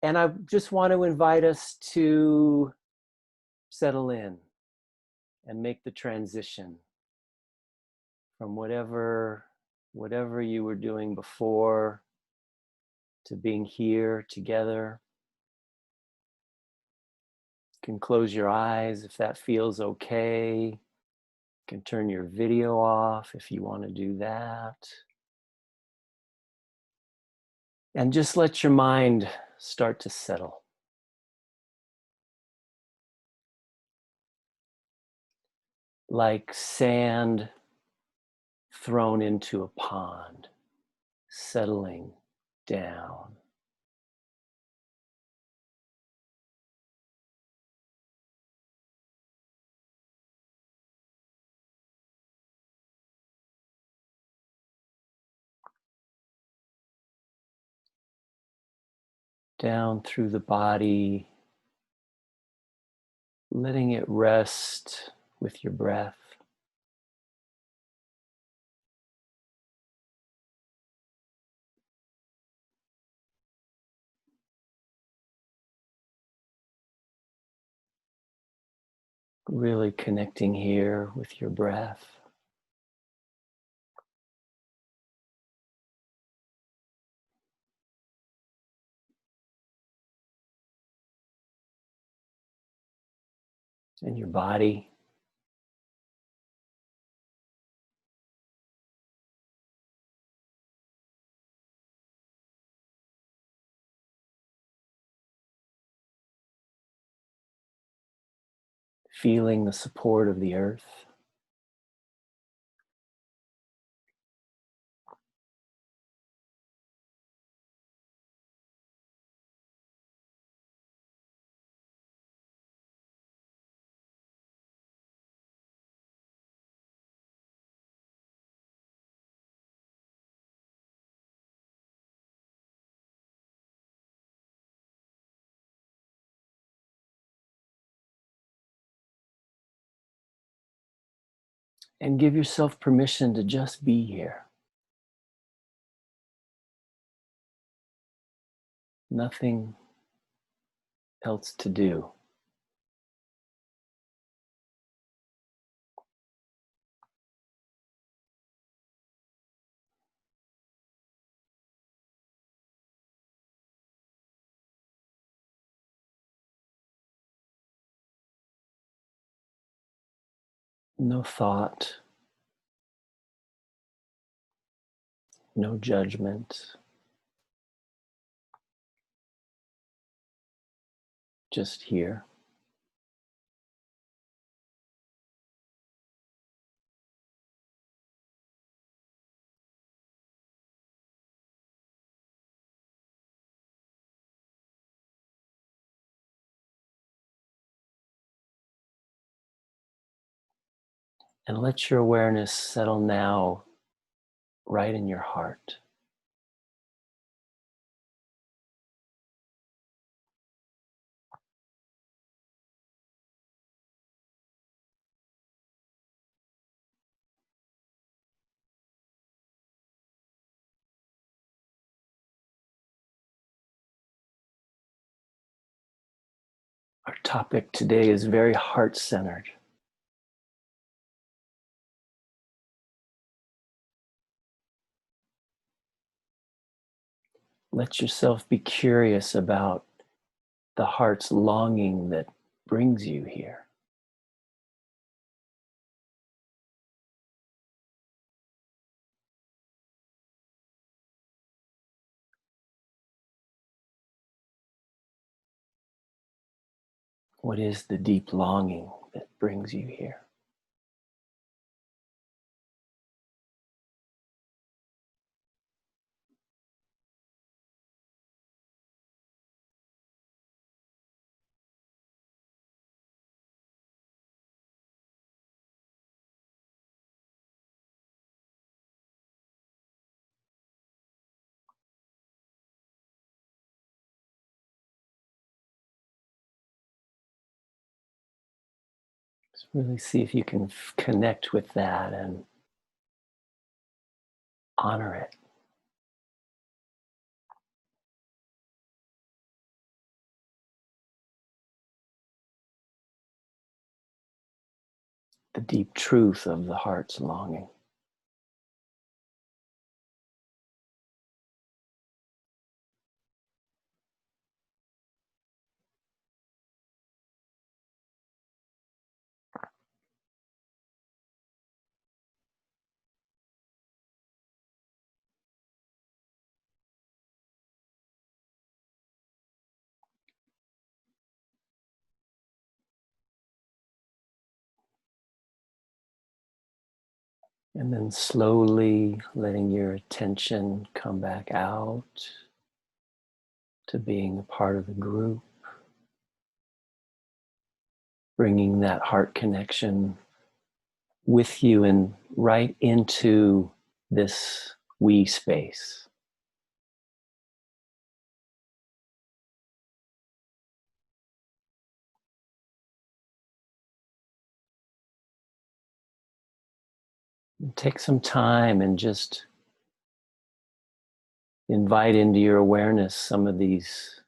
And I just want to invite us to settle in and make the transition from whatever you were doing before to being here together. You can close your eyes if that feels okay. You can turn your video off if you want to do that. And just let your mind start to settle. Like sand thrown into a pond, settling down. Down through the body, letting it rest with your breath. Really connecting here with your breath. And your body. Feeling the support of the earth. And give yourself permission to just be here. Nothing else to do. No thought, no judgment, just here. And let your awareness settle now right in your heart. Our topic today is very heart-centered. Let yourself be curious about the heart's longing that brings you here. What is the deep longing that brings you here? Just really see if you can connect with that and honor it. the deep truth of the heart's longing. And then slowly letting your attention come back out to being a part of the group, bringing that heart connection with you and right into this we space. Take some time and just invite into your awareness some of these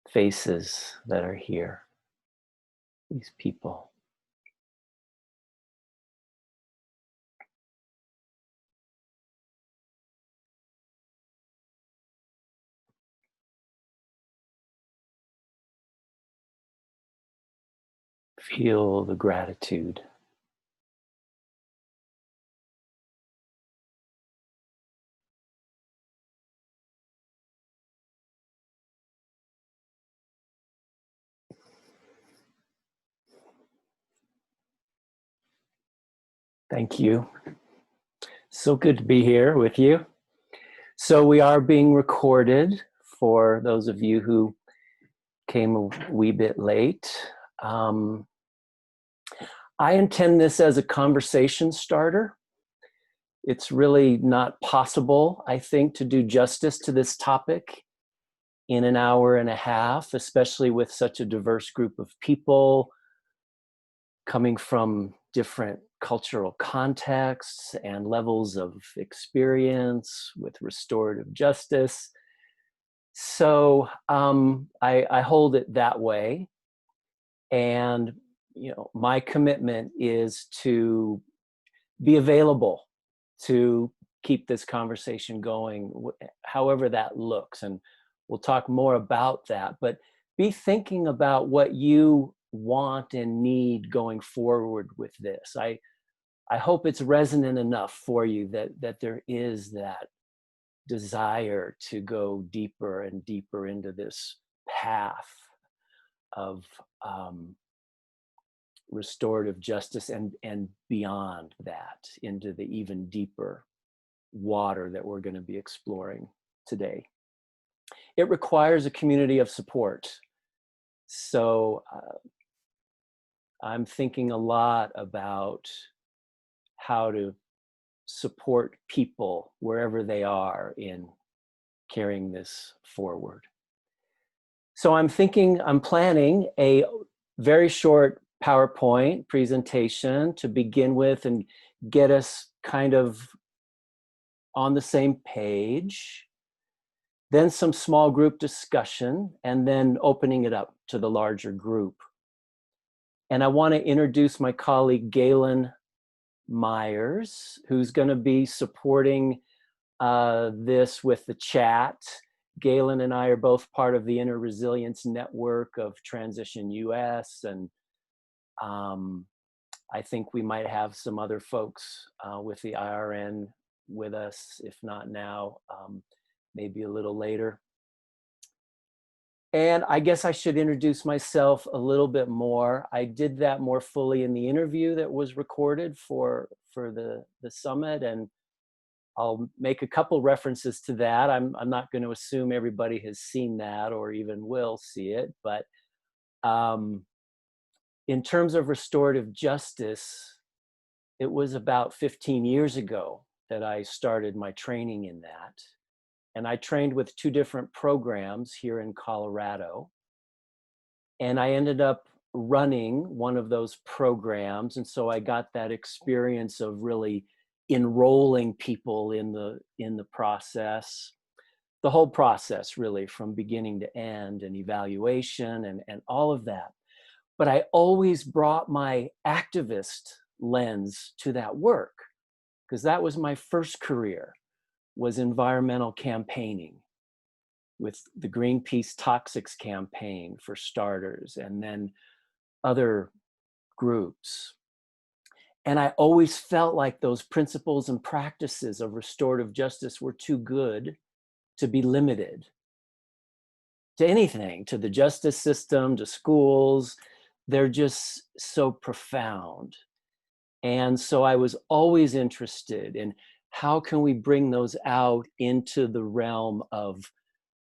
faces that are here, these people. Feel the gratitude. Thank you. So good to be here with you. So we are being recorded for those of you who came a wee bit late. I intend this as a conversation starter. It's really not possible, I think, to do justice to this topic in an hour and a half, especially with such a diverse group of people coming from different cultural contexts and levels of experience with restorative justice. So I hold it that way. And my commitment is to be available to keep this conversation going, however that looks. And we'll talk more about that. But be thinking about what you want and need going forward with this. I hope it's resonant enough for you that there is that desire to go deeper and deeper into this path of restorative justice and beyond that into the even deeper water that we're going to be exploring today. It requires a community of support. So I'm thinking a lot about how to support people wherever they are in carrying this forward. So I'm planning a very short PowerPoint presentation to begin with and get us kind of on the same page, then some small group discussion, and then opening it up to the larger group. And I want to introduce my colleague, Galen Myers, who's going to be supporting this with the chat. Galen and I are both part of the Inner Resilience Network of Transition US, and I think we might have some other folks with the IRN with us, if not now, maybe a little later. And I guess I should introduce myself a little bit more. I did that more fully in the interview that was recorded for the summit, and I'll make a couple references to that. I'm not going to assume everybody has seen that or even will see it, but in terms of restorative justice, it was about 15 years ago that I started my training in that. And I trained with 2 different programs here in Colorado. And I ended up running one of those programs. And so I got that experience of really enrolling people in the process, the whole process really from beginning to end, and evaluation and all of that. But I always brought my activist lens to that work, because that was my first career, was environmental campaigning with the Greenpeace Toxics campaign for starters, and then other groups. And I always felt like those principles and practices of restorative justice were too good to be limited to anything, to the justice system, to schools. They're just so profound. And so I was always interested in how can we bring those out into the realm of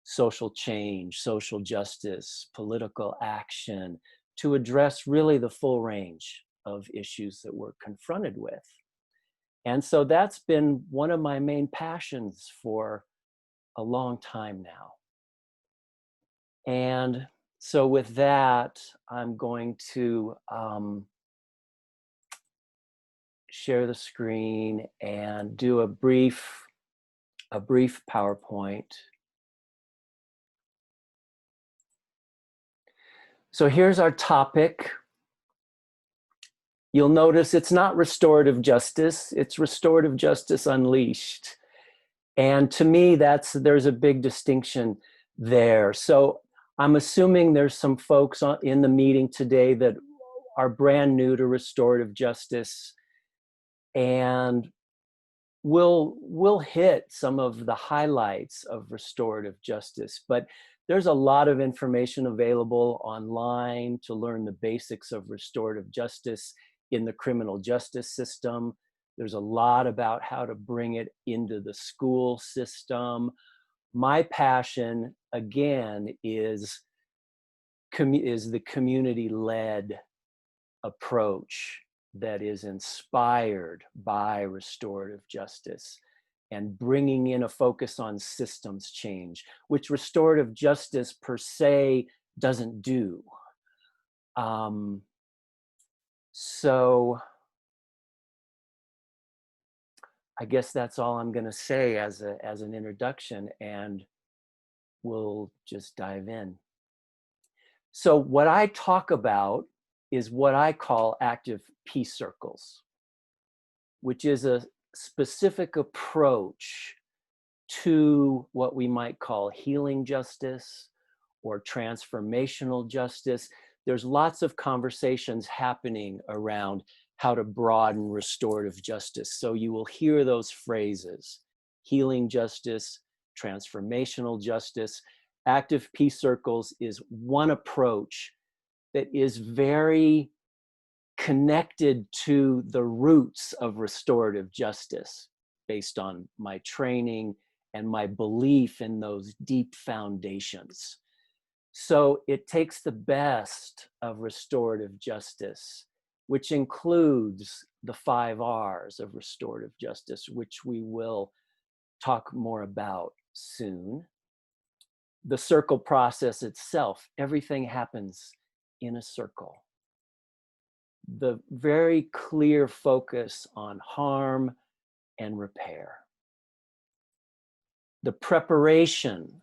social change, social justice, political action, to address really the full range of issues that we're confronted with. And so that's been one of my main passions for a long time now. And so with that, I'm going to share the screen and do a brief PowerPoint. So here's our topic. You'll notice it's not restorative justice, it's restorative justice unleashed. And to me, there's a big distinction there. So I'm assuming there's some folks in the meeting today that are brand new to restorative justice, and we'll hit some of the highlights of restorative justice, but there's a lot of information available online to learn the basics of restorative justice in the criminal justice system. There's a lot about how to bring it into the school system. My passion, again, is the community-led approach that is inspired by restorative justice and bringing in a focus on systems change, which restorative justice per se doesn't do. So I guess that's all I'm going to say as an introduction, and we'll just dive in. So what I talk about is what I call active peace circles, which is a specific approach to what we might call healing justice or transformational justice. There's lots of conversations happening around how to broaden restorative justice. So you will hear those phrases: healing justice, transformational justice. Active peace circles is one approach that is very connected to the roots of restorative justice based on my training and my belief in those deep foundations. So it takes the best of restorative justice, which includes the 5 R's of restorative justice, which we will talk more about soon. The circle process itself, everything happens in a circle. The very clear focus on harm and repair. The preparation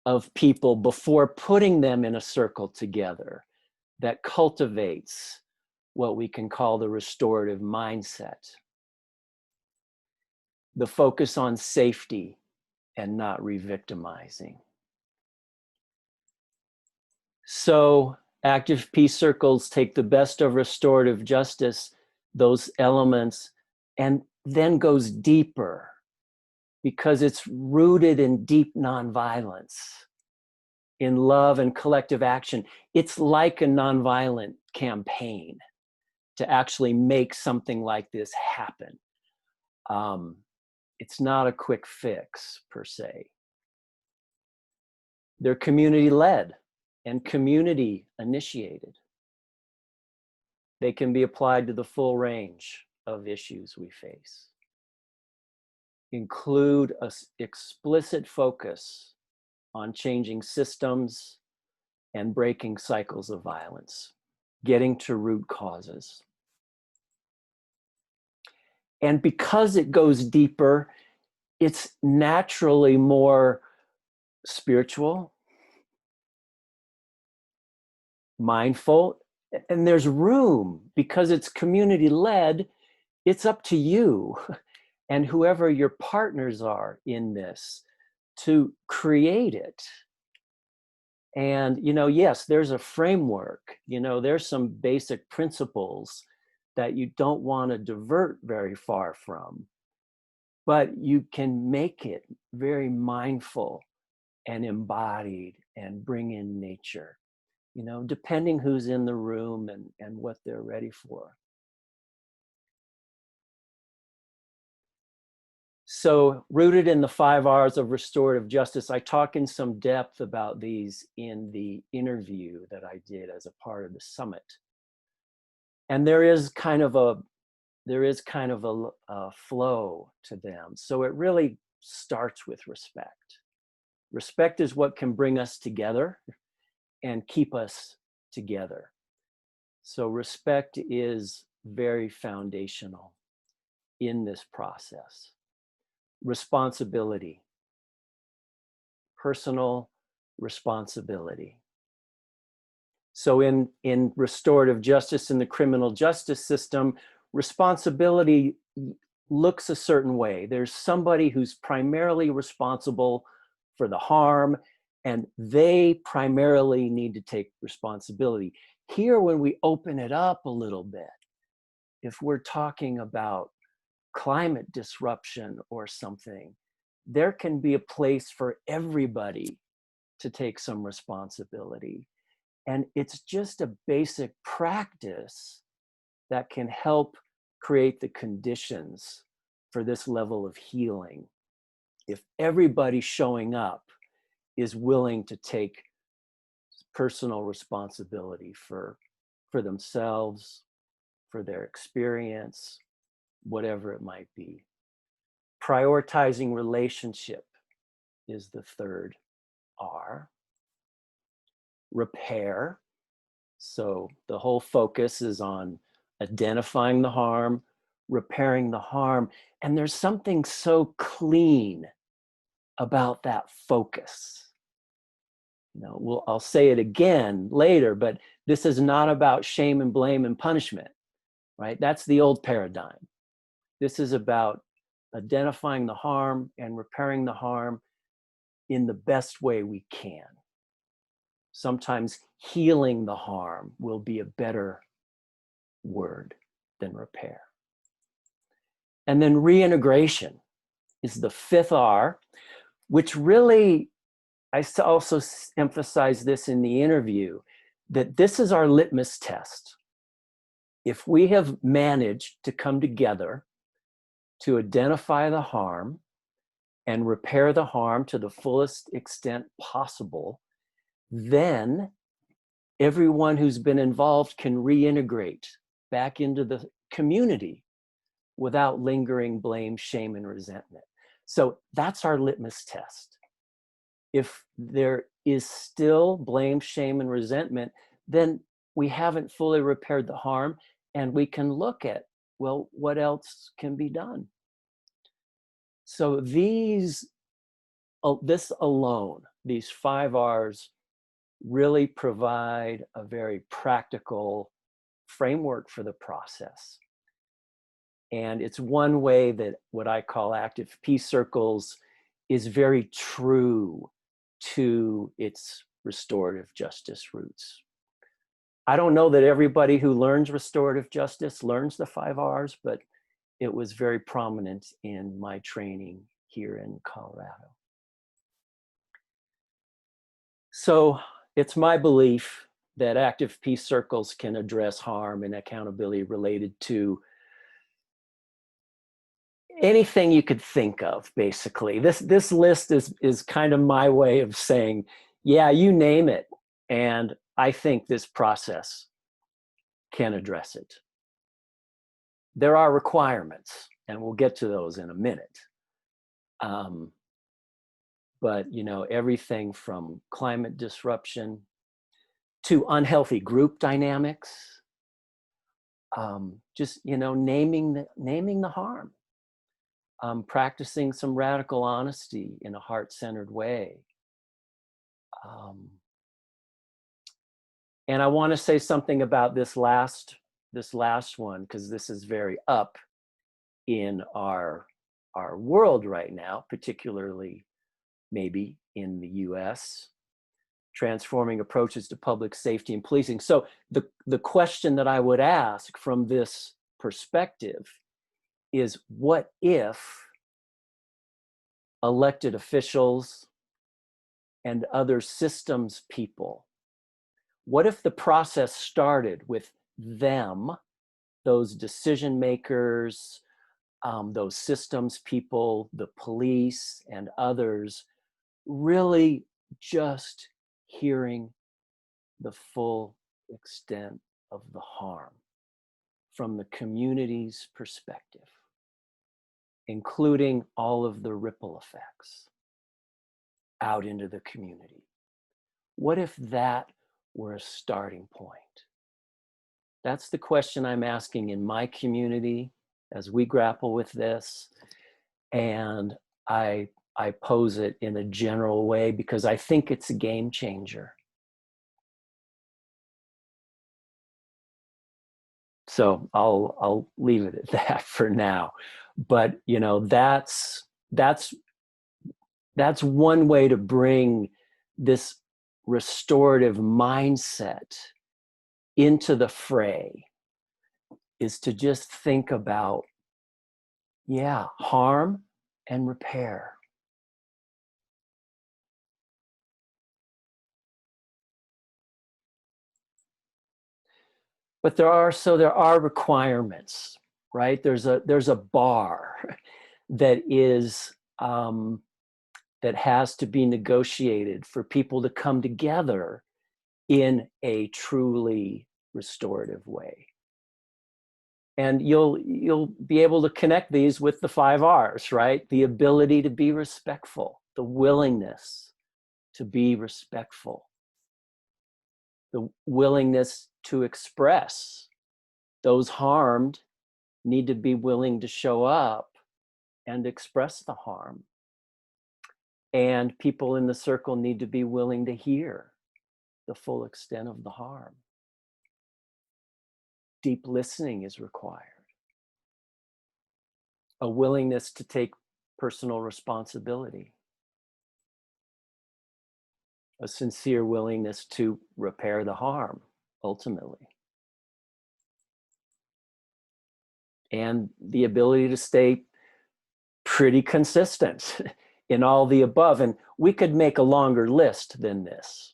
of people before putting them in a circle together that cultivates what we can call the restorative mindset. The focus on safety and not re-victimizing. So active peace circles take the best of restorative justice, those elements, and then goes deeper because it's rooted in deep nonviolence, in love and collective action. It's like a nonviolent campaign to actually make something like this happen. It's not a quick fix per se. They're community-led and community initiated. They can be applied to the full range of issues we face. Include an explicit focus on changing systems and breaking cycles of violence, getting to root causes. And because it goes deeper, it's naturally more spiritual, mindful, And there's room because it's community led. It's up to you and whoever your partners are in this to create it. And, yes, there's a framework, there's some basic principles that you don't want to divert very far from, but you can make it very mindful and embodied and bring in nature, depending who's in the room and what they're ready for. So, rooted in the 5 R's of restorative justice, I talk in some depth about these in the interview that I did as a part of the summit. And there is kind of a flow to them. So it really starts with respect. Respect is what can bring us together and keep us together. So respect is very foundational in this process. Responsibility, personal responsibility. So in restorative justice, in the criminal justice system, responsibility looks a certain way. There's somebody who's primarily responsible for the harm, and they primarily need to take responsibility. Here, when we open it up a little bit, if we're talking about climate disruption or something, there can be a place for everybody to take some responsibility. And it's just a basic practice that can help create the conditions for this level of healing. If everybody showing up is willing to take personal responsibility for themselves, for their experience, whatever it might be. Prioritizing relationship is the 3rd R. Repair. So the whole focus is on identifying the harm, repairing the harm. And there's something so clean about that focus. I'll say it again later, but this is not about shame and blame and punishment, right? That's the old paradigm. This is about identifying the harm and repairing the harm in the best way we can. Sometimes healing the harm will be a better word than repair. And then reintegration is the 5th R, which really, I also emphasize this in the interview, that this is our litmus test. If we have managed to come together to identify the harm and repair the harm to the fullest extent possible, then everyone who's been involved can reintegrate back into the community without lingering blame, shame, and resentment. So that's our litmus test. If there is still blame, shame, and resentment, then we haven't fully repaired the harm, and we can look at, well, what else can be done? So this alone, these 5 R's, really provide a very practical framework for the process. And it's one way that what I call active peace circles is very true to its restorative justice roots. I don't know that everybody who learns restorative justice learns the 5 R's, but it was very prominent in my training here in Colorado. So it's my belief that active peace circles can address harm and accountability related to anything you could think of, basically. This list is kind of my way of saying, yeah, you name it. And I think this process can address it. There are requirements, and we'll get to those in a minute. But, everything from climate disruption to unhealthy group dynamics, just, naming the harm. Practicing some radical honesty in a heart-centered way. And I want to say something about this last one, because this is very up in our world right now, particularly maybe in the US, transforming approaches to public safety and policing. So the question that I would ask from this perspective is, what if elected officials and other systems people, what if the process started with them, those decision makers, those systems people, the police and others, really just hearing the full extent of the harm from the community's perspective, including all of the ripple effects out into the community? What if that were a starting point? That's the question I'm asking in my community as we grapple with this. And I pose it in a general way because I think it's a game changer. So I'll leave it at that for now. But you know, that's one way to bring this restorative mindset into the fray, is to just think about, yeah, harm and repair. But there are requirements, right? There's a bar that is that has to be negotiated for people to come together in a truly restorative way. And you'll be able to connect these with the 5 R's, right? The ability to be respectful, the willingness to be respectful, the willingness to express. Those harmed need to be willing to show up and express the harm. And people in the circle need to be willing to hear the full extent of the harm. Deep listening is required. A willingness to take personal responsibility. A sincere willingness to repair the harm, ultimately. And the ability to stay pretty consistent in all the above. And we could make a longer list than this,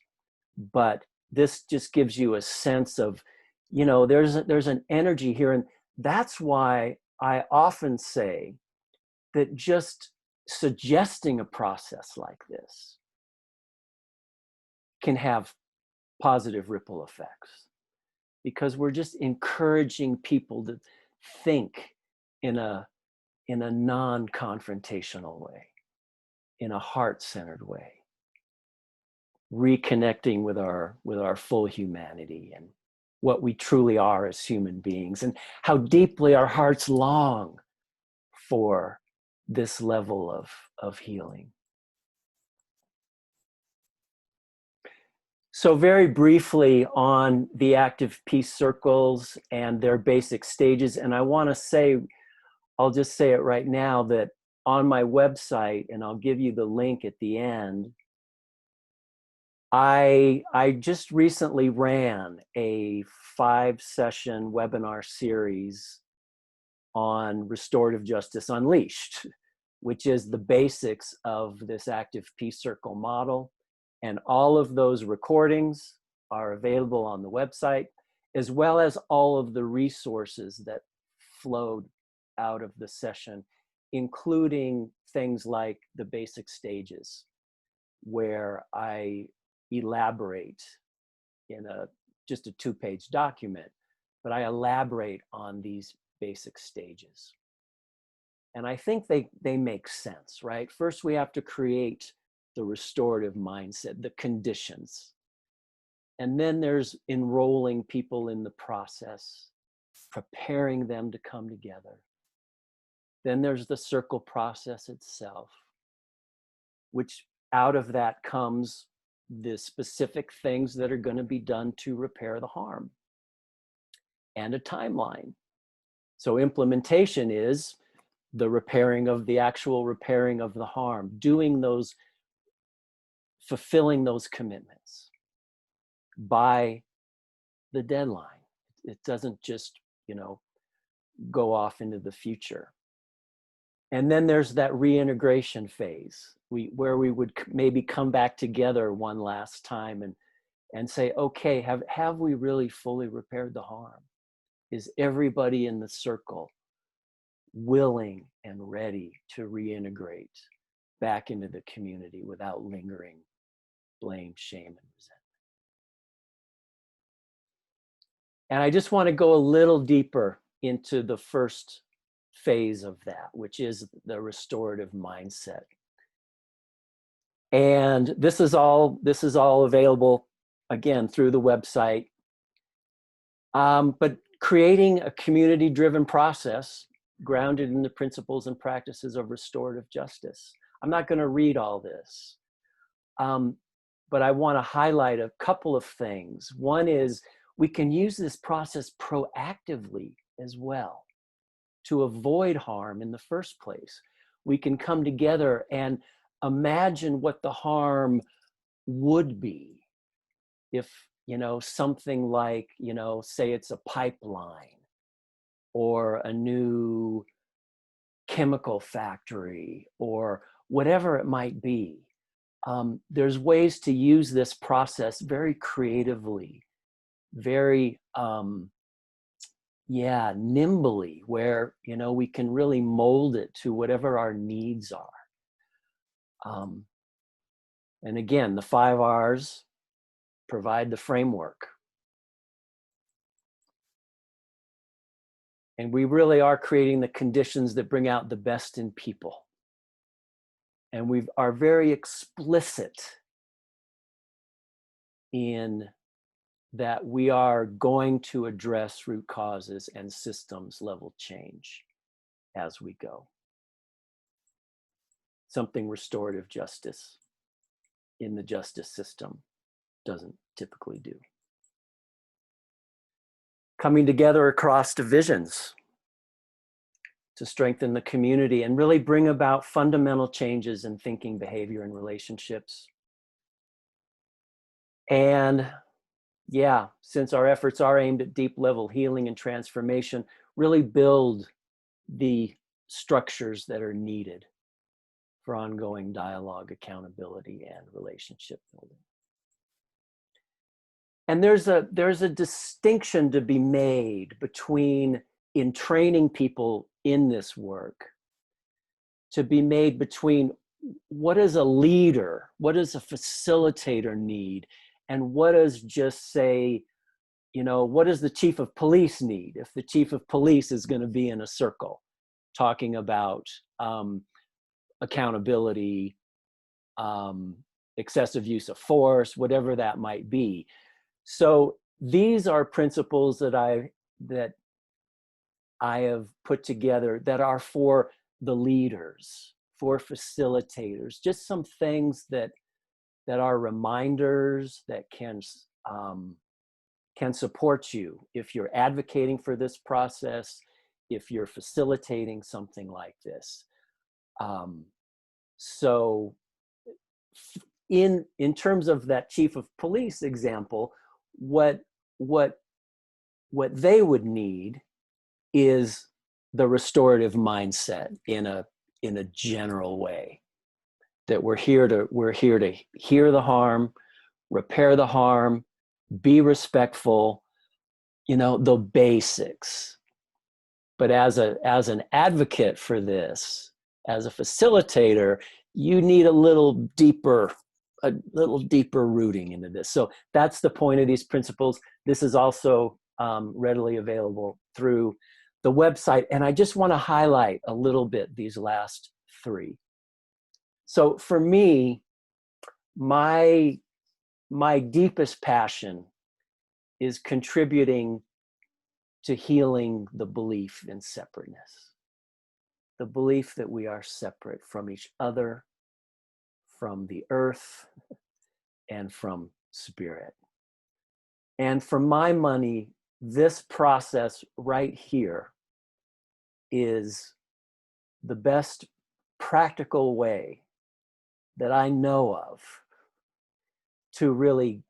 but this just gives you a sense of, you know, there's an energy here. And that's why I often say that just suggesting a process like this can have positive ripple effects, because we're just encouraging people to think in a non-confrontational way, in a heart-centered way, reconnecting with our full humanity and what we truly are as human beings, and how deeply our hearts long for this level of healing. So very briefly on the active peace circles and their basic stages, and I want to say, I'll just say it right now, that on my website, and I'll give you the link at the end, I just recently ran a 5-session webinar series on Restorative Justice Unleashed, which is the basics of this active peace circle model. And all of those recordings are available on the website, as well as all of the resources that flowed out of the session, including things like the basic stages, where I elaborate in just a 2-page document, but I elaborate on these basic stages. And I think they make sense, right? First, we have to create the restorative mindset, the conditions. And then there's enrolling people in the process, preparing them to come together. Then there's the circle process itself, which out of that comes the specific things that are going to be done to repair the harm, and a timeline. So implementation is the repairing of the actual repairing of the harm, doing those, fulfilling those commitments by the deadline. It doesn't just, go off into the future. And then there's that reintegration phase, where we would maybe come back together one last time and say, okay, have we really fully repaired the harm? Is everybody in the circle willing and ready to reintegrate back into the community without lingering blame, shame, and resentment? And I just want to go a little deeper into the first phase of that, which is the restorative mindset. And this is all available, again, through the website. But creating a community-driven process grounded in the principles and practices of restorative justice. I'm not going to read all this, but I want to highlight a couple of things. One is we can use this process proactively as well to avoid harm in the first place. We can come together and imagine what the harm would be if, something like, say it's a pipeline or a new chemical factory or whatever it might be. There's ways to use this process very creatively, very, nimbly, where, we can really mold it to whatever our needs are. And again, the 5 R's provide the framework. And we really are creating the conditions that bring out the best in people. And we are very explicit in that we are going to address root causes and systems level change as we go. Something restorative justice in the justice system doesn't typically do. Coming together across divisions to strengthen the community and really bring about fundamental changes in thinking, behavior, and relationships. And since our efforts are aimed at deep level healing and transformation, really build the structures that are needed for ongoing dialogue, accountability, and relationship building. And there's a distinction to be made between, in training people in this work, to be made between what does a leader, what does a facilitator need, and what does just say, what does the chief of police need if the chief of police is going to be in a circle talking about accountability, excessive use of force, whatever that might be. So these are principles that I have put together that are for the leaders, for facilitators, just some things that are reminders that can support you if you're advocating for this process, if you're facilitating something like this. So in terms of that chief of police example, what they would need is the restorative mindset in a general way, that we're here to hear the harm, repair the harm, be respectful, the basics. But as an advocate for this, as a facilitator, you need a little deeper rooting into this. So that's the point of these principles. This is also readily available through the website. And I just want to highlight a little bit these last 3. So for me, my deepest passion is contributing to healing the belief in separateness, the belief that we are separate from each other, from the earth, and from spirit. And for my money, this process right here is the best practical way that I know of to really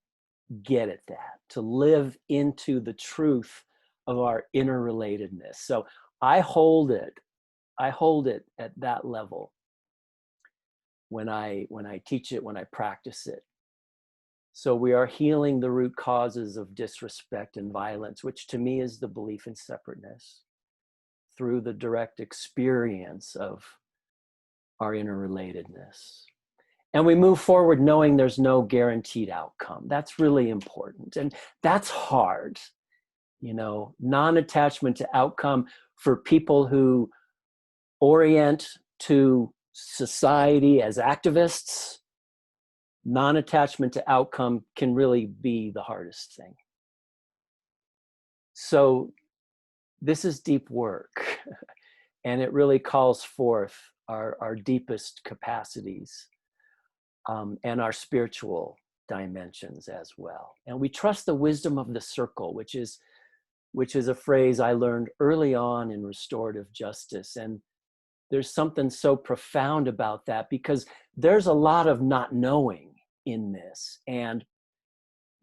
get at that, to live into the truth of our interrelatedness. So I hold it at that level when I teach it, when I practice it. So we are healing the root causes of disrespect and violence, which to me is the belief in separateness, through the direct experience of our interrelatedness. And we move forward knowing there's no guaranteed outcome. That's really important. And that's hard, you know, non-attachment to outcome for people who orient to society as activists. Non-attachment to outcome can really be the hardest thing. So this is deep work, and it really calls forth our deepest capacities and our spiritual dimensions as well. And we trust the wisdom of the circle, which is a phrase I learned early on in restorative justice. And there's something so profound about that, because there's a lot of not knowing in this. And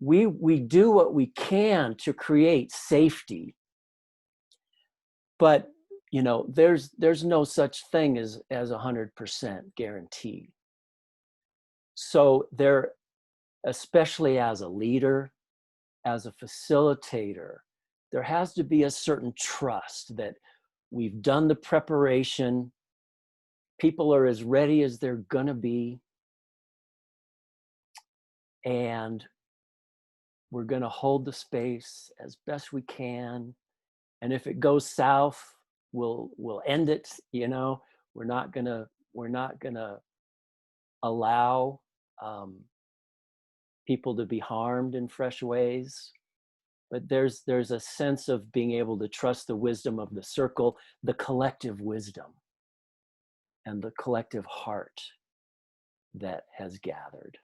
we do what we can to create safety. But, you know, there's no such thing as 100% guarantee. So there, especially as a leader, as a facilitator, there has to be a certain trust that we've done the preparation, people are as ready as they're gonna be, and we're gonna hold the space as best we can. And if it goes south, we'll end it, you know. We're not gonna allow people to be harmed in fresh ways. But there's a sense of being able to trust the wisdom of the circle, the collective wisdom, and the collective heart that has gathered.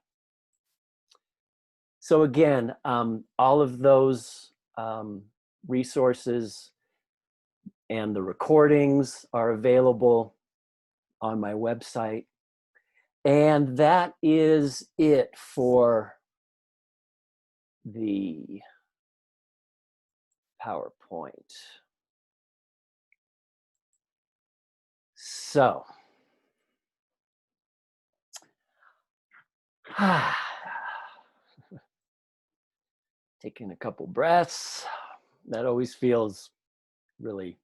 So again, all of those resources and the recordings are available on my website. And that is it for the PowerPoint. So, taking a couple breaths. That always feels really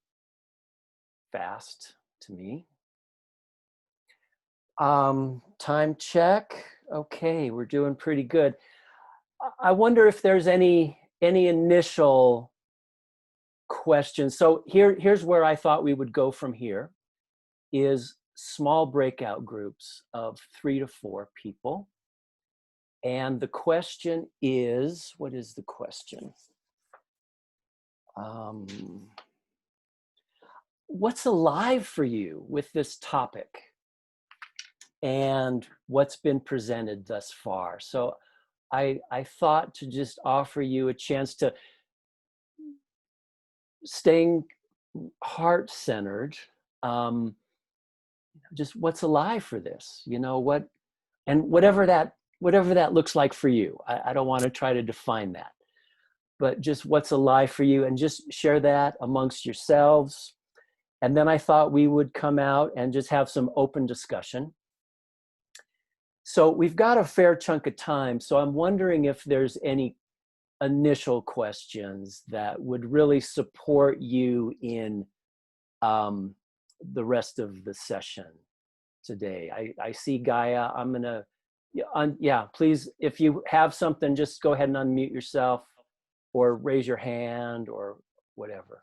fast to me. Time check. Okay, we're doing pretty good. I wonder if there's any initial questions. So here's where I thought we would go from here, is small breakout groups of 3 to 4 people. And the question is, what is the question? What's alive for you with this topic and what's been presented thus far? So I thought to just offer you a chance to, staying heart-centered, just what's alive for this, you know, what, and whatever that looks like for you. I don't want to try to define that, but just what's alive for you, and just share that amongst yourselves. And then I thought we would come out and just have some open discussion. So we've got a fair chunk of time. So I'm wondering if there's any initial questions that would really support you in the rest of the session today. I see Gaia. I'm gonna, yeah, please, if you have something, just go ahead and unmute yourself or raise your hand or whatever.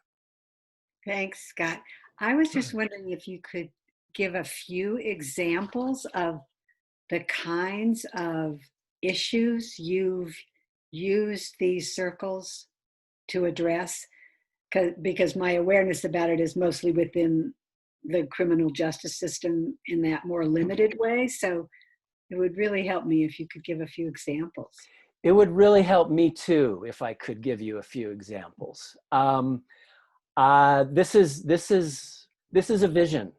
Thanks, Scott. I was just wondering if you could give a few examples of the kinds of issues you've used these circles to address, because my awareness about it is mostly within the criminal justice system in that more limited way. So It would really help me if you could give a few examples. It would really help me too if I could give you a few examples. This is a vision.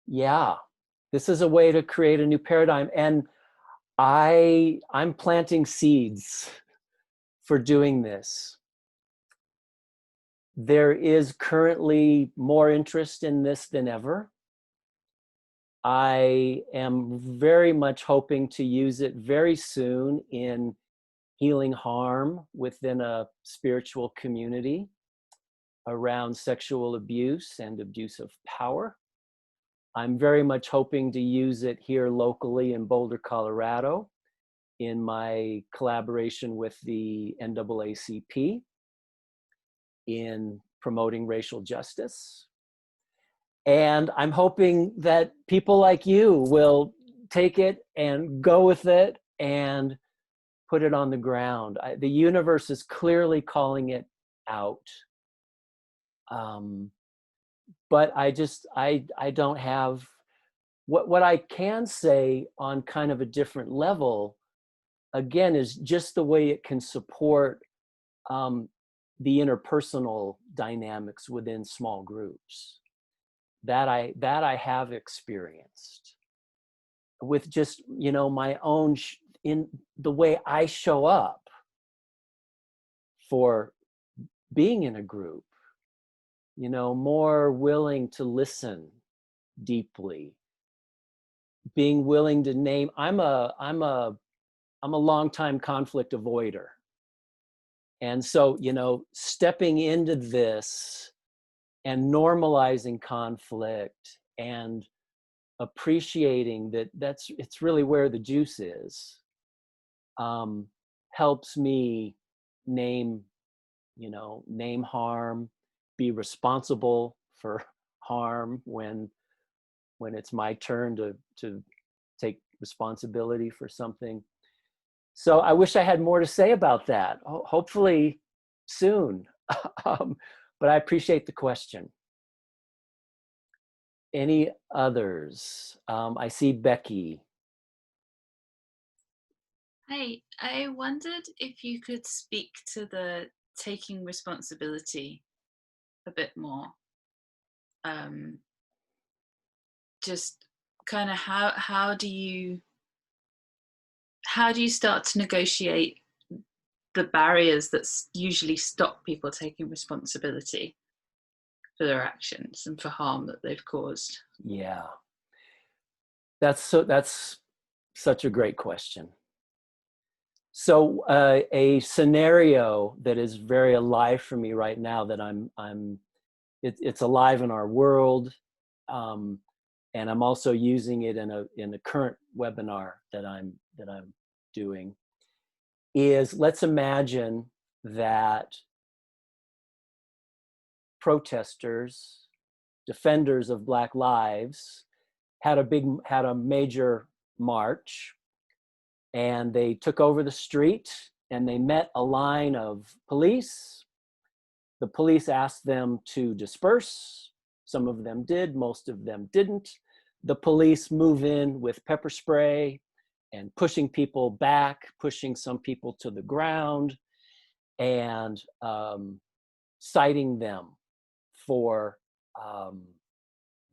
Yeah, this is a way to create a new paradigm, and I'm planting seeds for doing this. There is currently more interest in this than ever. I am very much hoping to use it very soon in healing harm within a spiritual community around sexual abuse and abuse of power. I'm very much hoping to use it here locally in Boulder, Colorado, in my collaboration with the NAACP in promoting racial justice. And I'm hoping that people like you will take it and go with it and put it on the ground. The universe is clearly calling it out. But I don't have, what I can say on kind of a different level, again, is just the way it can support the interpersonal dynamics within small groups that I have experienced with just, my own in the way I show up for being in a group, more willing to listen deeply, being willing to name. I'm a longtime conflict avoider. And so, stepping into this and normalizing conflict and appreciating that it's really where the juice is, helps me name harm, be responsible for harm when it's my turn to take responsibility for something. So I wish I had more to say about that. Hopefully soon. But I appreciate the question. Any others? I see Becky. Hi, I wondered if you could speak to the taking responsibility a bit more. Just kind of how do you start to negotiate the barriers that usually stop people taking responsibility for their actions and for harm that they've caused? Yeah, that's such a great question. So a scenario that is very alive for me right now, that it's alive in our world, and I'm also using it in a current webinar that I'm doing, is, let's imagine that protesters, defenders of Black lives, had a major march, and they took over the street and they met a line of police. The police asked them to disperse. Some of them did, most of them didn't. The police move in with pepper spray and pushing people back, pushing some people to the ground, and citing them for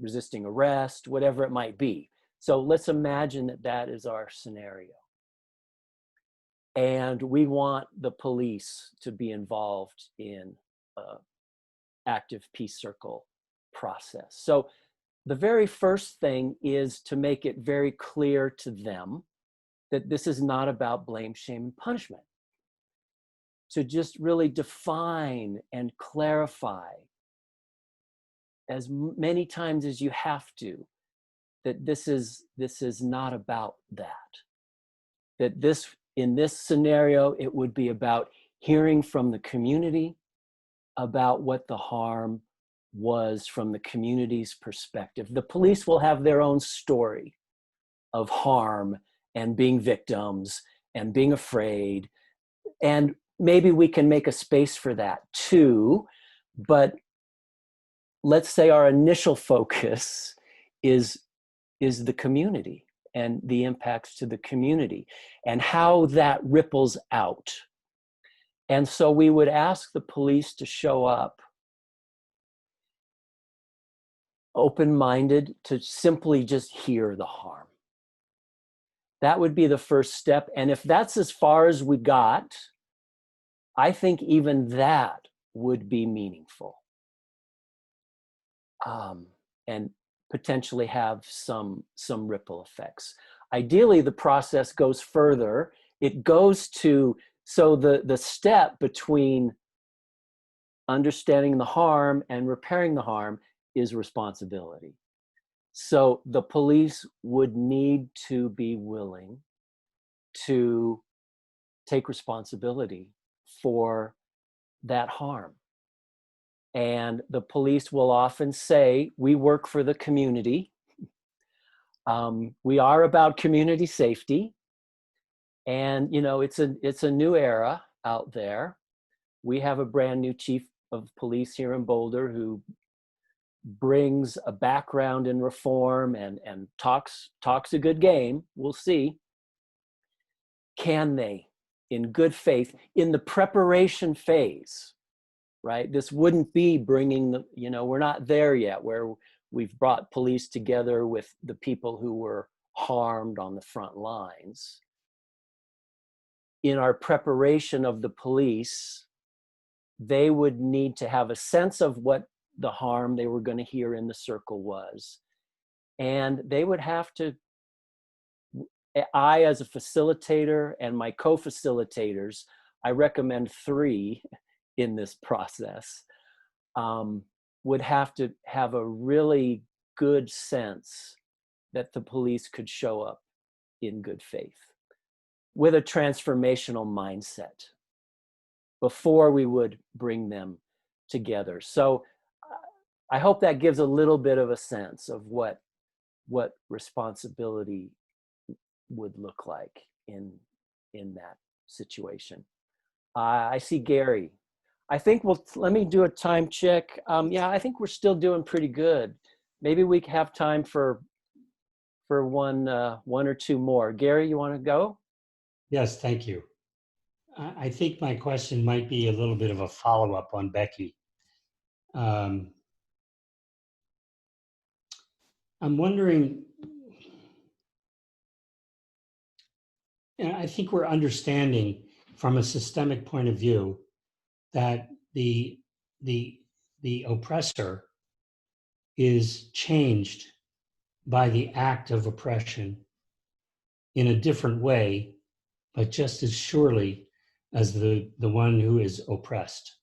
resisting arrest, whatever it might be. So let's imagine that is our scenario. And we want the police to be involved in active peace circle process. So the very first thing is to make it very clear to them that this is not about blame, shame, and punishment. To just really define and clarify as many times as you have to, that this is not about that. That in this scenario, it would be about hearing from the community about what the harm was from the community's perspective. The police will have their own story of harm and being victims and being afraid. And maybe we can make a space for that too, but let's say our initial focus is the community and the impacts to the community and how that ripples out. And so we would ask the police to show up open-minded to simply just hear the harm. That would be the first step. And if that's as far as we got, I think even that would be meaningful, and potentially have some ripple effects. Ideally, the process goes further. It goes to, so the step between understanding the harm and repairing the harm is responsibility. So the police would need to be willing to take responsibility for that harm. And the police will often say, we work for the community. We are about community safety. And, you know, it's a new era out there. We have a brand new chief of police here in Boulder who brings a background in reform and talks a good game. We'll see. Can they, in good faith, in the preparation phase, right? This wouldn't be bringing the, you know, we're not there yet where we've brought police together with the people who were harmed on the front lines. In our preparation of the police, they would need to have a sense of what the harm they were going to hear in the circle was. And they would have to, I as a facilitator and my co-facilitators, I recommend 3 in this process, would have to have a really good sense that the police could show up in good faith with a transformational mindset before we would bring them together. So I hope that gives a little bit of a sense of what responsibility would look like in that situation. I see Gary. I think let me do a time check. Yeah, I think we're still doing pretty good. Maybe we have time for one or 2 more. Gary, you want to go? Yes, thank you. I think my question might be a little bit of a follow-up on Becky. I'm wondering, and I think we're understanding from a systemic point of view that the oppressor is changed by the act of oppression in a different way, but just as surely as the one who is oppressed.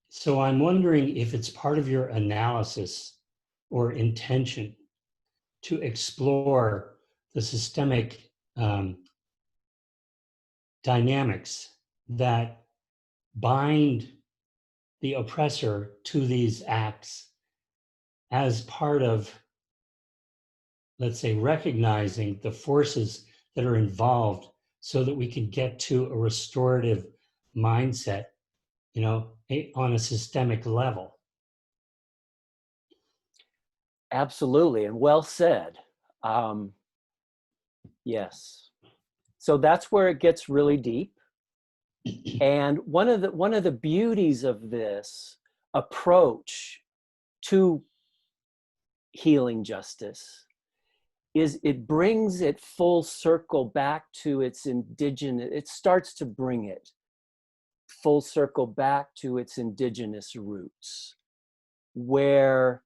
So I'm wondering if it's part of your analysis or intention to explore the systemic dynamics that bind the oppressor to these acts as part of, let's say, recognizing the forces that are involved so that we can get to a restorative mindset, you know, on a systemic level. Absolutely, and well said. Yes. So that's where it gets really deep. And one of the beauties of this approach to healing justice is it brings it full circle back to its indigenous, it starts to bring it full circle back to its indigenous roots, where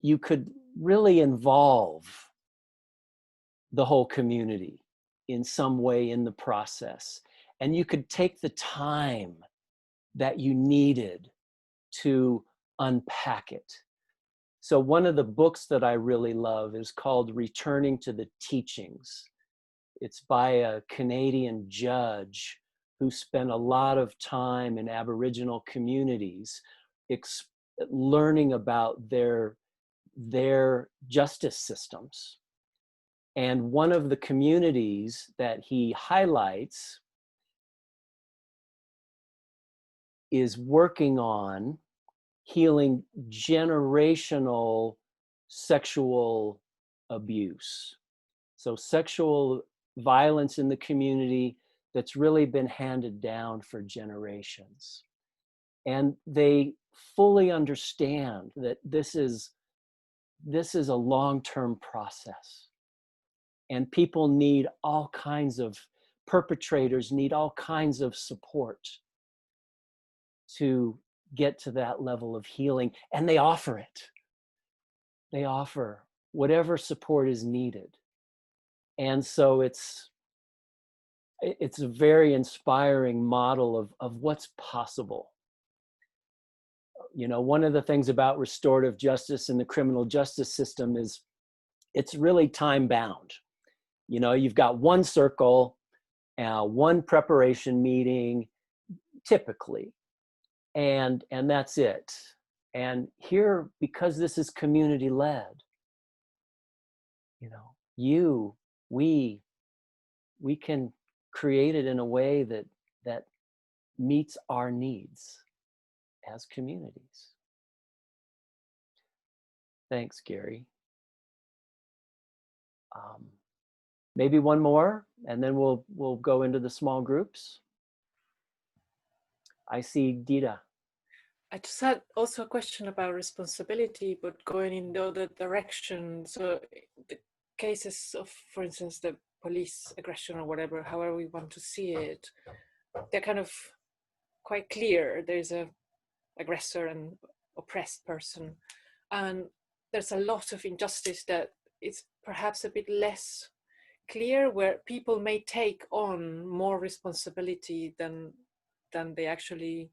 you could really involve the whole community in some way in the process. And you could take the time that you needed to unpack it. So one of the books that I really love is called Returning to the Teachings. It's by a Canadian judge who spent a lot of time in Aboriginal communities learning about their justice systems. And one of the communities that he highlights is working on healing generational sexual abuse. So sexual violence in the community that's really been handed down for generations. And they fully understand that this is a long-term process. And people need all kinds of, perpetrators need all kinds of support to get to that level of healing. And they offer it. They offer whatever support is needed. And so it's a very inspiring model of what's possible. You know, one of the things about restorative justice in the criminal justice system is it's really time bound. You know, you've got one circle, one preparation meeting, typically, and that's it. And here, because this is community led, you know, we can create it in a way that meets our needs as communities. Thanks, Gary. Maybe one more, and then we'll go into the small groups. I see Dita. I just had also a question about responsibility, but going in the other direction. So the cases of, for instance, the police aggression or whatever, however we want to see it, they're kind of quite clear. There's a aggressor and oppressed person. And there's a lot of injustice that is perhaps a bit less clear, where people may take on more responsibility than they actually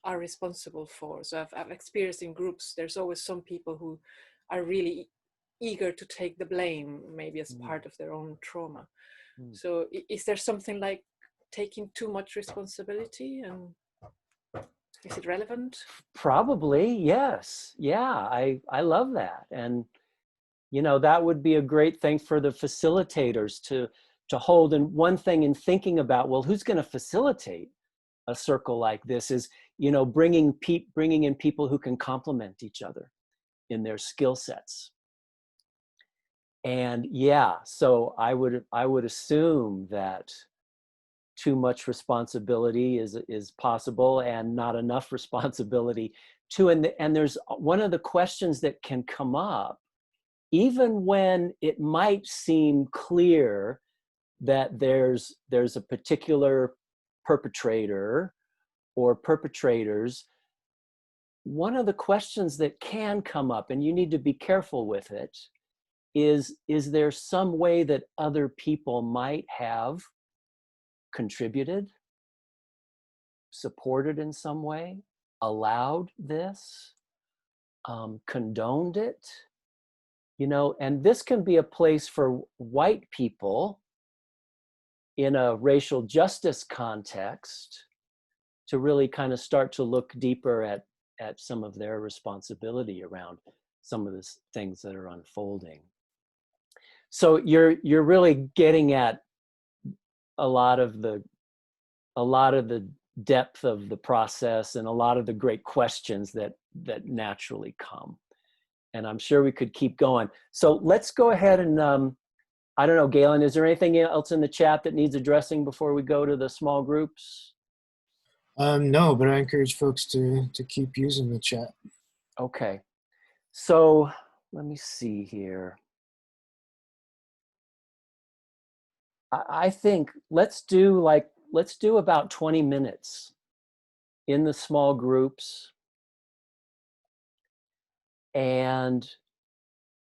are responsible for. So I've experienced in groups, there's always some people who are really eager to take the blame, maybe as part of their own trauma. So is there something like taking too much responsibility, and is it relevant? Probably, yes. Yeah, I love that. And, you know, that would be a great thing for the facilitators to hold. And one thing in thinking about, well, who's going to facilitate a circle like this is, you know, bringing in people who can complement each other in their skill sets. And yeah, so I would assume that too much responsibility is possible, and not enough responsibility too. And there's one of the questions that can come up, even when it might seem clear that there's a particular perpetrator or perpetrators. One of the questions that can come up, and you need to be careful with it, is there some way that other people might have contributed, supported in some way, allowed this, condoned it? You know, and this can be a place for white people in a racial justice context to really kind of start to look deeper at some of their responsibility around some of the things that are unfolding. So you're really getting at a lot of the depth of the process and a lot of the great questions that naturally come. And I'm sure we could keep going. So let's go ahead and, I don't know, Galen, is there anything else in the chat that needs addressing before we go to the small groups? No, but I encourage folks to keep using the chat. Okay. So let me see here. I think let's do about 20 minutes in the small groups. And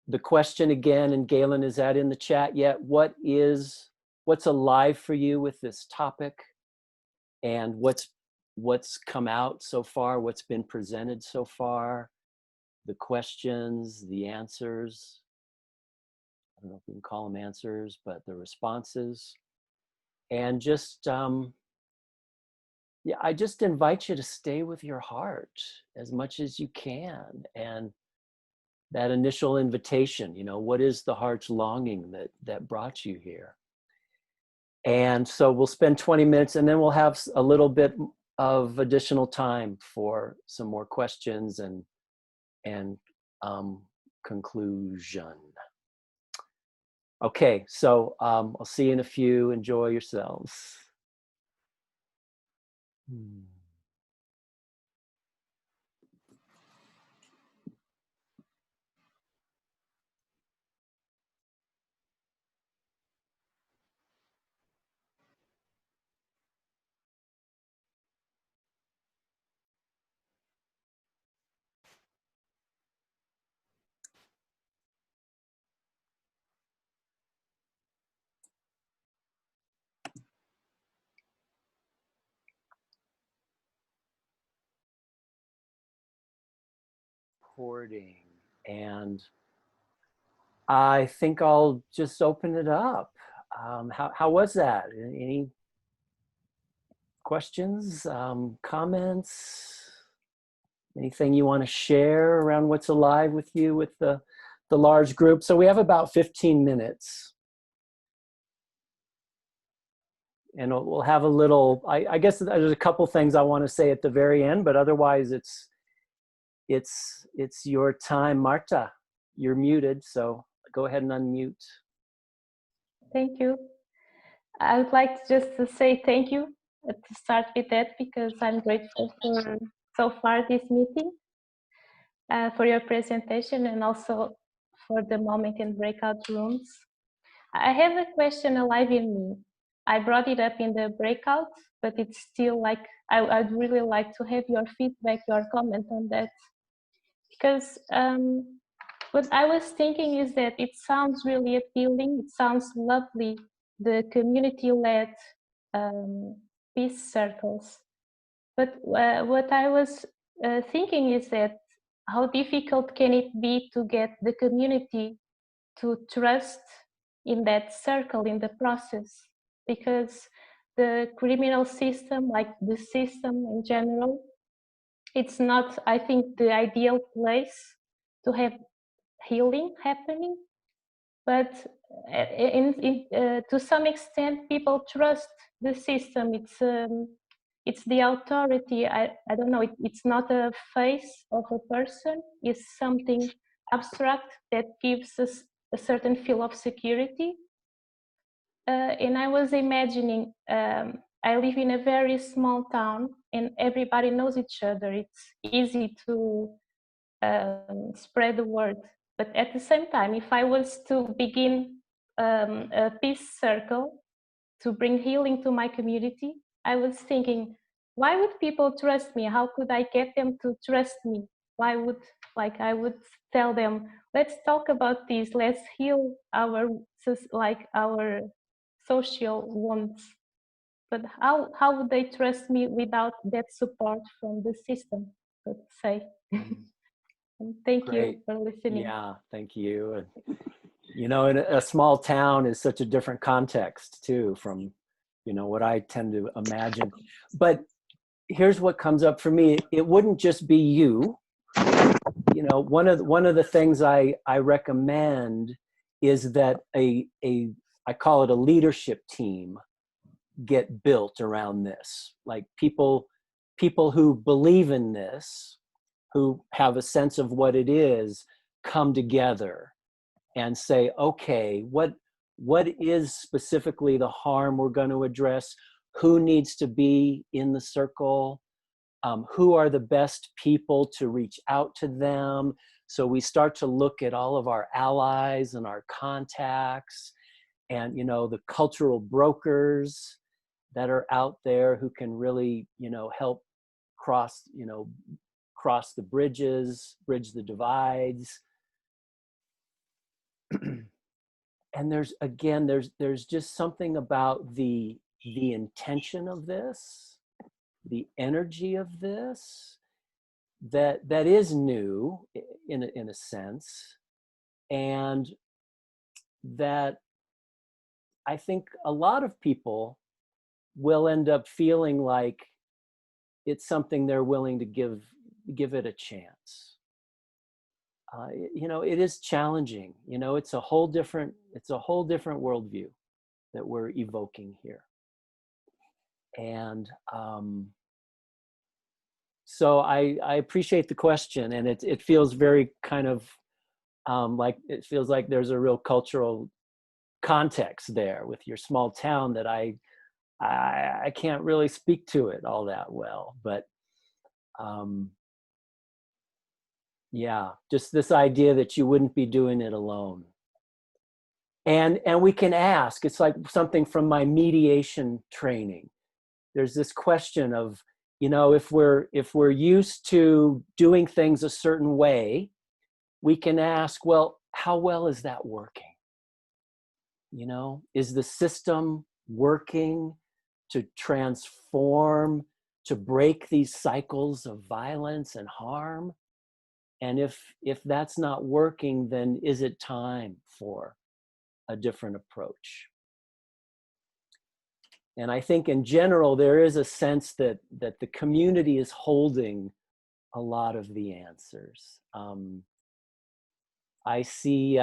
the question again, and Galen, is that in the chat yet? What's alive for you with this topic? And what's come out so far? What's been presented so far? The questions, the answers. I don't know if we can call them answers, but the responses. And just, yeah, I just invite you to stay with your heart as much as you can. And that initial invitation, you know, what is the heart's longing that brought you here? And so we'll spend 20 minutes, and then we'll have a little bit of additional time for some more questions and conclusion. Okay, so I'll see you in a few. Enjoy yourselves. Recording, and I think I'll just open it up. How was that? Any questions, comments, anything you want to share around what's alive with you with the large group? So we have about 15 minutes. And we'll have a little, I guess there's a couple things I want to say at the very end, but otherwise it's your time. Marta, you're muted, so go ahead and unmute. Thank you. I would like just to say thank you to start with that, because I'm grateful for so far this meeting, for your presentation, and also for the moment in breakout rooms. I have a question alive in me. I brought it up in the breakout, but it's still like, I'd really like to have your feedback, your comment on that. Because what I was thinking is that it sounds really appealing, it sounds lovely, the community-led peace circles. But what I was thinking is that how difficult can it be to get the community to trust in that circle, in the process? Because the criminal system, like the system in general, it's not, I think, the ideal place to have healing happening. But to some extent, people trust the system. It's the authority. I don't know. It's not a face of a person. It's something abstract that gives us a certain feel of security. And I was imagining, I live in a very small town, and everybody knows each other. It's easy to spread the word. But at the same time, if I was to begin a peace circle to bring healing to my community, I was thinking, why would people trust me? How could I get them to trust me? Why would, like, I would tell them, let's talk about this, let's heal our social wounds. But how would they trust me without that support from the system, let's say? And thank Great. you for listening. Yeah, thank you. And, you know, in a small town is such a different context too from, you know, what I tend to imagine. But here's what comes up for me. It wouldn't just be you. You know, one of the things I recommend is that I call it a leadership team get built around this. Like people who believe in this, who have a sense of what it is, come together and say, okay, what is specifically the harm we're going to address? Who needs to be in the circle? Who are the best people to reach out to them? So we start to look at all of our allies and our contacts and, you know, the cultural brokers that are out there who can really, you know, help cross the bridge the divides. And there's just something about the intention of this, the energy of this, that is new in a sense, and that I think a lot of people will end up feeling like it's something they're willing to give it a chance. You know, it is challenging. You know, it's a whole different worldview that we're evoking here. And So I appreciate the question, and it feels very kind of like it feels like there's a real cultural context there with your small town that I can't really speak to it all that well, but yeah, just this idea that you wouldn't be doing it alone. And we can ask, it's like something from my mediation training. There's this question of, you know, if we're used to doing things a certain way, we can ask, well, how well is that working? You know, is the system working to transform, to break these cycles of violence and harm? And if that's not working, then is it time for a different approach? And I think in general, there is a sense that the community is holding a lot of the answers. I see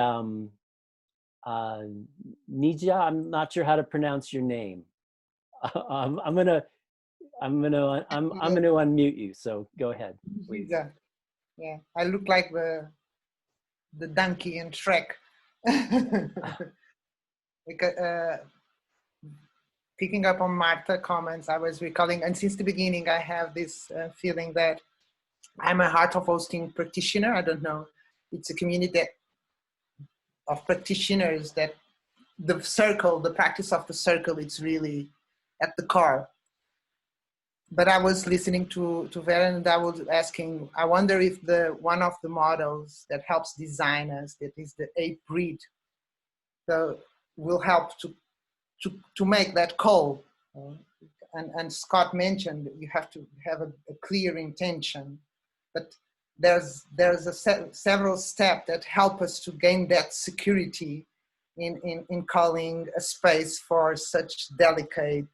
Nija, I'm not sure how to pronounce your name. I'm gonna unmute you. So go ahead, please. Yeah, I look like the donkey in Shrek. Because, picking up on Martha's comments, I was recalling, and since the beginning, I have this feeling that I'm a heart of hosting practitioner. I don't know. It's a community of practitioners that the circle, the practice of the circle, it's really at the core. But I was listening to Vera, and I was asking, I wonder if one of the models that helps designers, that is the 8-breed, so will help to make that call. And Scott mentioned you have to have a clear intention, but there's several steps that help us to gain that security in calling a space for such delicate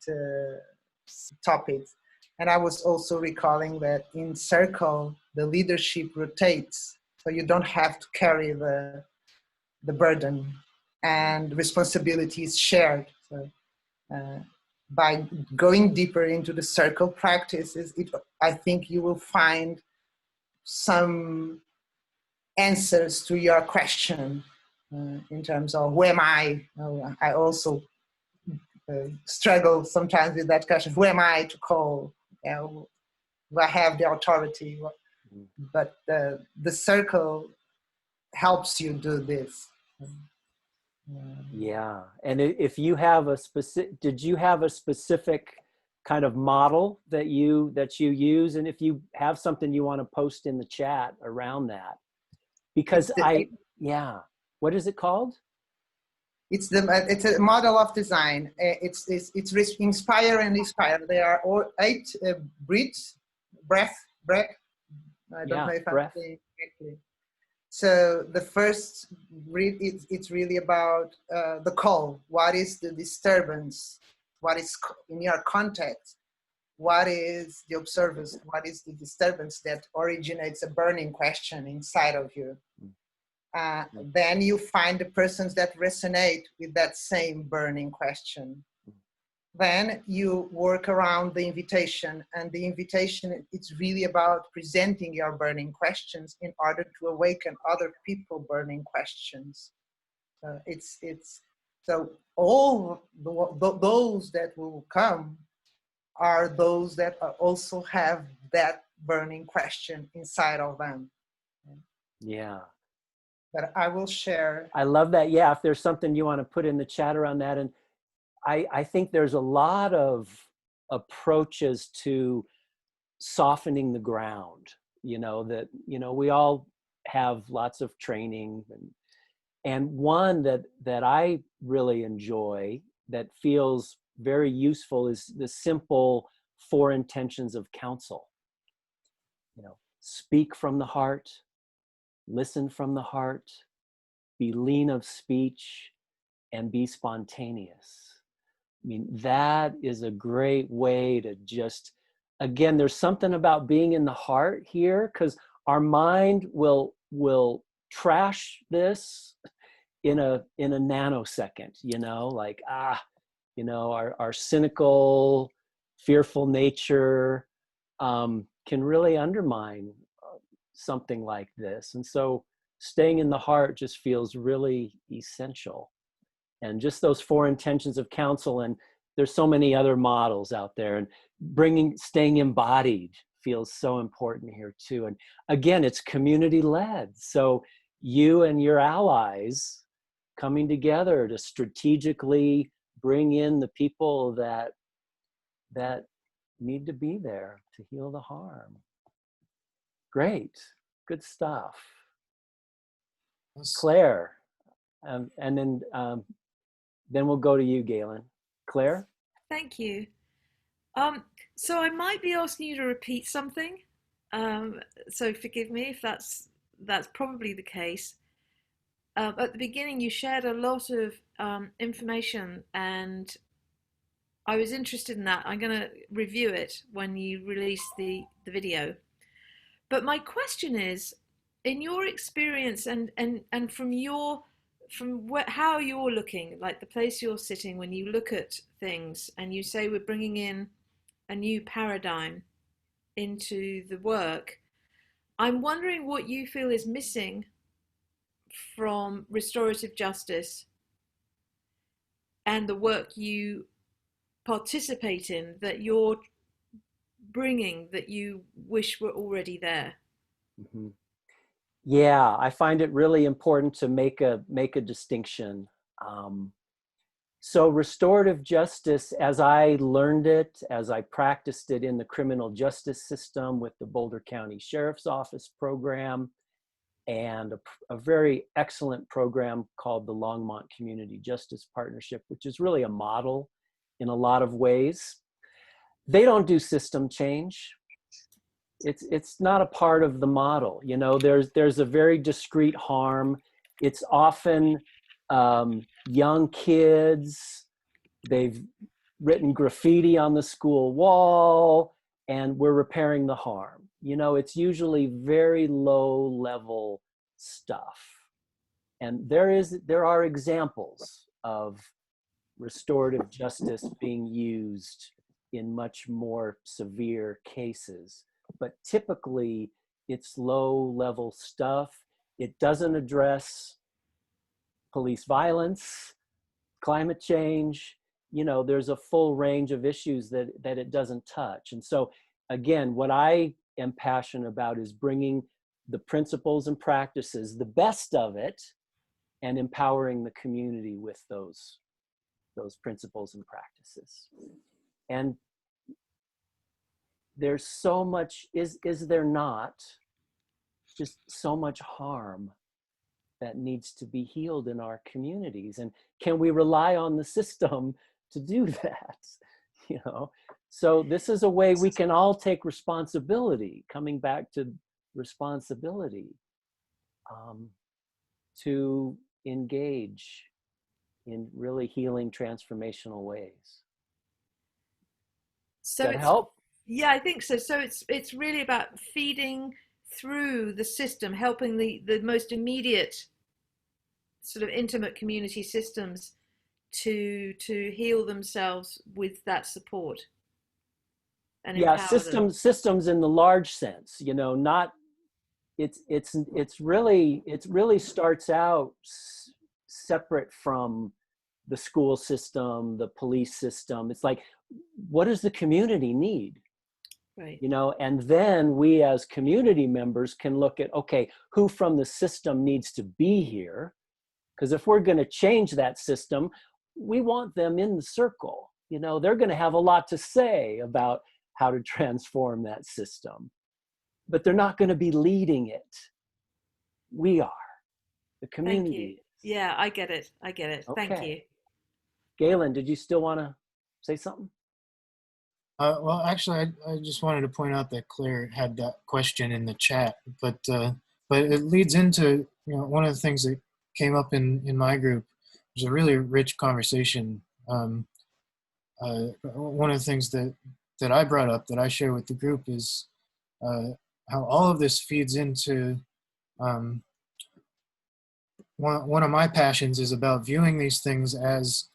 topics. And I was also recalling that in circle, the leadership rotates, so you don't have to carry the burden, and responsibility is shared. So, by going deeper into the circle practices, I think you will find some answers to your question in terms of who am I? I also struggle sometimes with that question. Who am I to call? Do I have the authority? But the circle helps you do this. Yeah, and if you have did you have a specific kind of model that you use? And if you have something you want to post in the chat around that, because what is it called? It's a model of design. It's inspire and inspire. There are all 8 breath. I don't know if I'm saying correctly. So the first read, it's really about the call. What is the disturbance? What is in your context? What is the observance? What is the disturbance that originates a burning question inside of you? Then you find the persons that resonate with that same burning question. Then you work around the invitation, and the invitation, it's really about presenting your burning questions in order to awaken other people burning questions. So all those that will come are those that also have that burning question inside of them. Yeah. But I will share. I love that. Yeah, if there's something you want to put in the chat around that. And I think there's a lot of approaches to softening the ground, that, we all have lots of training, and one that I really enjoy that feels very useful is the simple 4 intentions of counsel. Speak from the heart, listen from the heart, be lean of speech, and be spontaneous. I mean, that is a great way to just, again, there's something about being in the heart here, because our mind will trash this in a nanosecond, like, our cynical, fearful nature can really undermine something like this. And so staying in the heart just feels really essential. And just those 4 intentions of counsel, and there's so many other models out there, and staying embodied feels so important here too. And again, it's community led. So you and your allies coming together to strategically bring in the people that need to be there to heal the harm. Great, good stuff. Claire, and then we'll go to you, Galen. Claire? Thank you. So I might be asking you to repeat something. So forgive me if that's probably the case. At the beginning, you shared a lot of information, and I was interested in that. I'm going to review it when you release the video. But my question is, in your experience and how you're looking, like the place you're sitting, when you look at things and you say we're bringing in a new paradigm into the work, I'm wondering what you feel is missing from restorative justice and the work you participate in, that you're bringing, that you wish were already there. Mm-hmm. Yeah, I find it really important to make a distinction. So restorative justice, as I learned it, as I practiced it in the criminal justice system with the Boulder County Sheriff's Office program, and a very excellent program called the Longmont Community Justice Partnership, which is really a model in a lot of ways. They don't do system change. It's not a part of the model. You know, there's a very discrete harm. It's often young kids. They've written graffiti on the school wall, and we're repairing the harm. You know, it's usually very low level stuff. And there are examples of restorative justice being used in much more severe cases. But typically it's low level stuff. It doesn't address police violence, climate change. You know, there's a full range of issues that it doesn't touch. And so again, what I am passionate about is bringing the principles and practices, the best of it, and empowering the community with those principles and practices. And there's so much, is there not just so much harm that needs to be healed in our communities? And can we rely on the system to do that? You know, so this is a way we can all take responsibility, coming back to responsibility, to engage in really healing transformational ways. So does that help? Yeah, I think so. So it's really about feeding through the system, helping the most immediate sort of intimate community systems to heal themselves with that support. And yeah, systems in the large sense, you know, not it really starts out separate from the school system, the police system. It's like, what does the community need? Right. You know, and then we as community members can look at, okay, who from the system needs to be here? Because if we're going to change that system, we want them in the circle. You know, they're going to have a lot to say about how to transform that system, but they're not going to be leading it. We are. The community. Thank you. Yeah, I get it. Okay. Thank you. Galen, did you still want to say something? Well, actually, I just wanted to point out that Claire had that question in the chat, but it leads into, you know, one of the things that came up in my group. It was a really rich conversation. One of the things that I brought up, that I share with the group, is how all of this feeds into one of my passions is about viewing these things as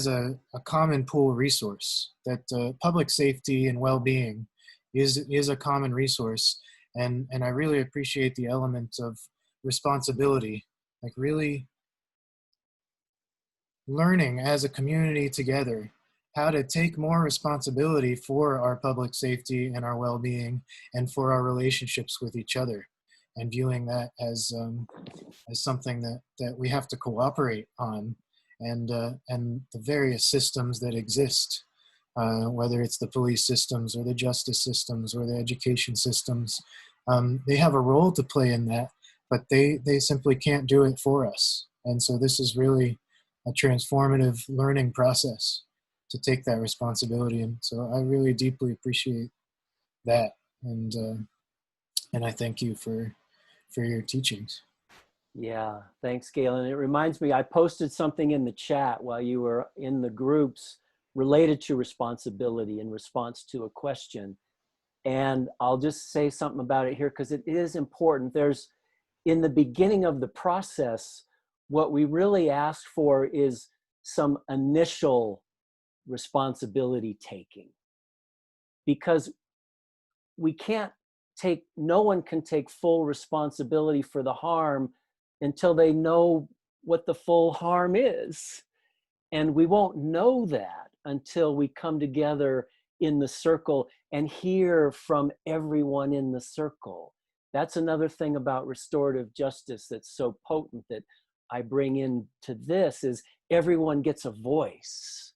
a common pool resource, that public safety and well-being is a common resource. And I really appreciate the element of responsibility, like really learning as a community together how to take more responsibility for our public safety and our well-being and for our relationships with each other, and viewing that as something that we have to cooperate on, and the various systems that exist, whether it's the police systems or the justice systems or the education systems, they have a role to play in that, but they simply can't do it for us. And so this is really a transformative learning process to take that responsibility. And so I really deeply appreciate that. And I thank you for your teachings. Yeah, thanks, Galen. It reminds me, I posted something in the chat while you were in the groups related to responsibility in response to a question. And I'll just say something about it here because it is important. There's, in the beginning of the process, what we really ask for is some initial responsibility taking, because we can't take, no one can take full responsibility for the harm until they know what the full harm is. And we won't know that until we come together in the circle and hear from everyone in the circle. That's another thing about restorative justice that's so potent that I bring into this, is everyone gets a voice,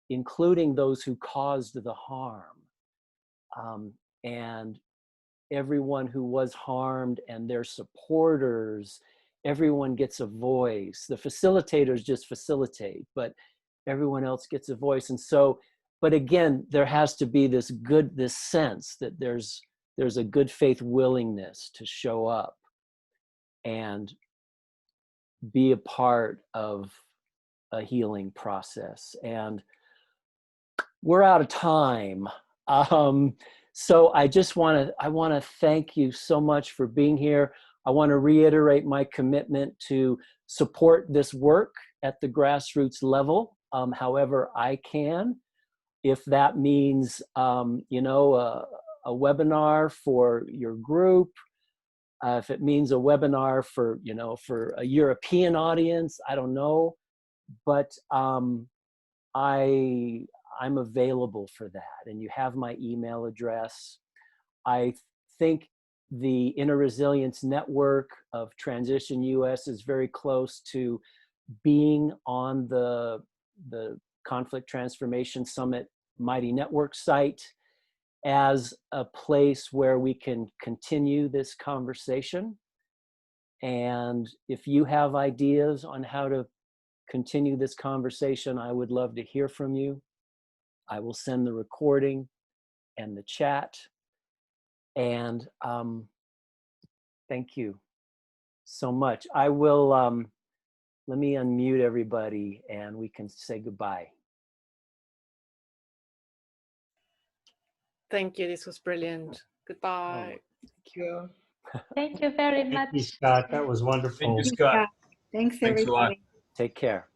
including those who caused the harm. And everyone who was harmed and their supporters, everyone gets a voice. The facilitators just facilitate, but everyone else gets a voice. And so, but again, there has to be this sense that there's a good faith willingness to show up and be a part of a healing process. And we're out of time. So I just want to thank you so much for being here. I want to reiterate my commitment to support this work at the grassroots level, however I can. If that means, you know, a webinar for your group, if it means a webinar for, you know, for a European audience, I don't know, but I'm available for that. And you have my email address. I think the Inner Resilience Network of Transition US is very close to being on the Conflict Transformation Summit Mighty Network site as a place where we can continue this conversation. And if you have ideas on how to continue this conversation, I would love to hear from you. I will send the recording and the chat. And thank you so much. I will, let me unmute everybody and we can say goodbye. Thank you. This was brilliant. Goodbye. Thank you. Thank you very much. Thank you, Scott. That was wonderful. Thank you, Scott. Thanks, Thanks a lot. everybody. Take care.